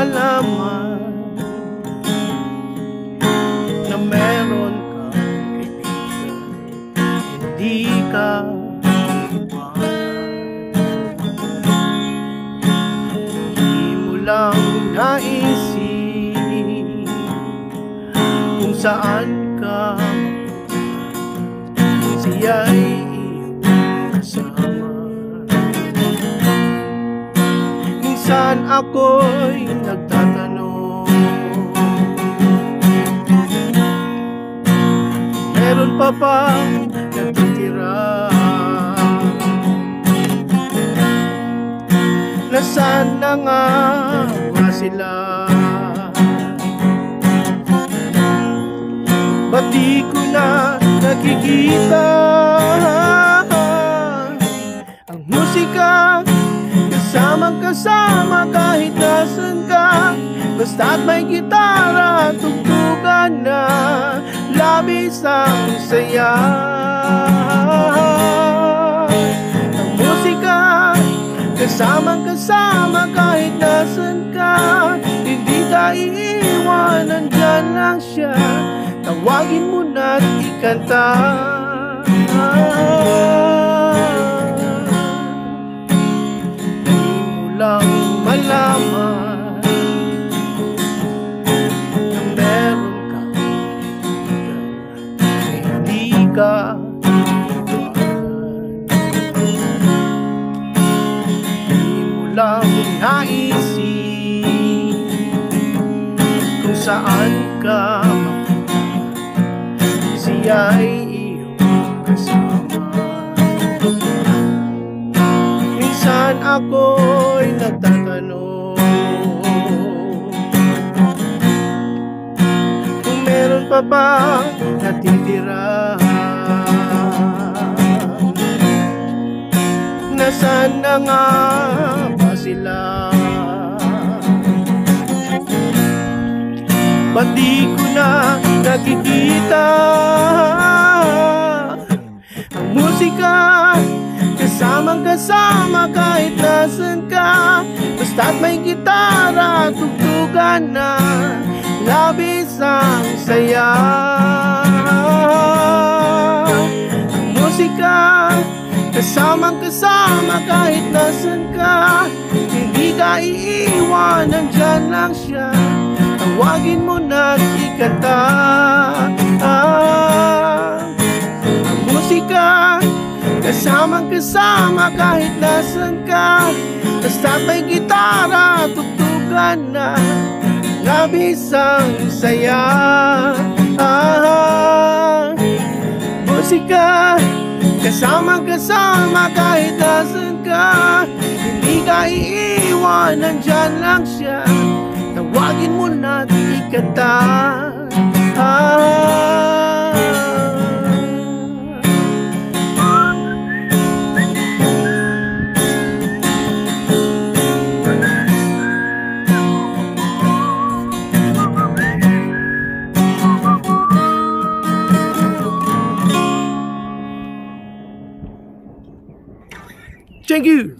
malaman na meron kang kaibigan, hindi ka iwanan. Hindi mo lang naisip kung saan ka mapunta, siya'y iyong kasama. Minsan ako'y nagtatanong, meron pa bang natitira? Nasaan na nga ba sila? Ba't di ko na nakikita ang musika? Kasamang-kasama kahit nasan ka, basta't may gitara at tugtugan na, labis ang saya. Ang musika, kasamang-kasama kahit nasan ka, hindi ka iiwan, nandyan lang siya, tawagin mo na't ikanta. Lang malaman na meron kang kaibigan, hindi ka iwanan. Di mo lang naisip kung saan ka mapunta, siya'y iyong kasama. Minsan ako'y nagtatanong kung meron pa bang natitira. Nasaan na nga ba sila? Ba't di ko na nakikita ang musika? Kasamang-kasama kahit nasan ka, basta't may gitara at tugtugan na, labis ang saya. Ang musika, kasamang-kasama kahit nasan ka, hindi ka iiwan, nandyan lang siya, tawagin mo na't ikanta. Ang musika, kasamang-kasama kahit nasan ka, basta't may gitara at tugtugan na, labis ang saya. Musika, kasamang-kasama kahit nasan ka, hindi ka iiwan, nandyan lang siya, tawagin mo na't ikanta. Thank you.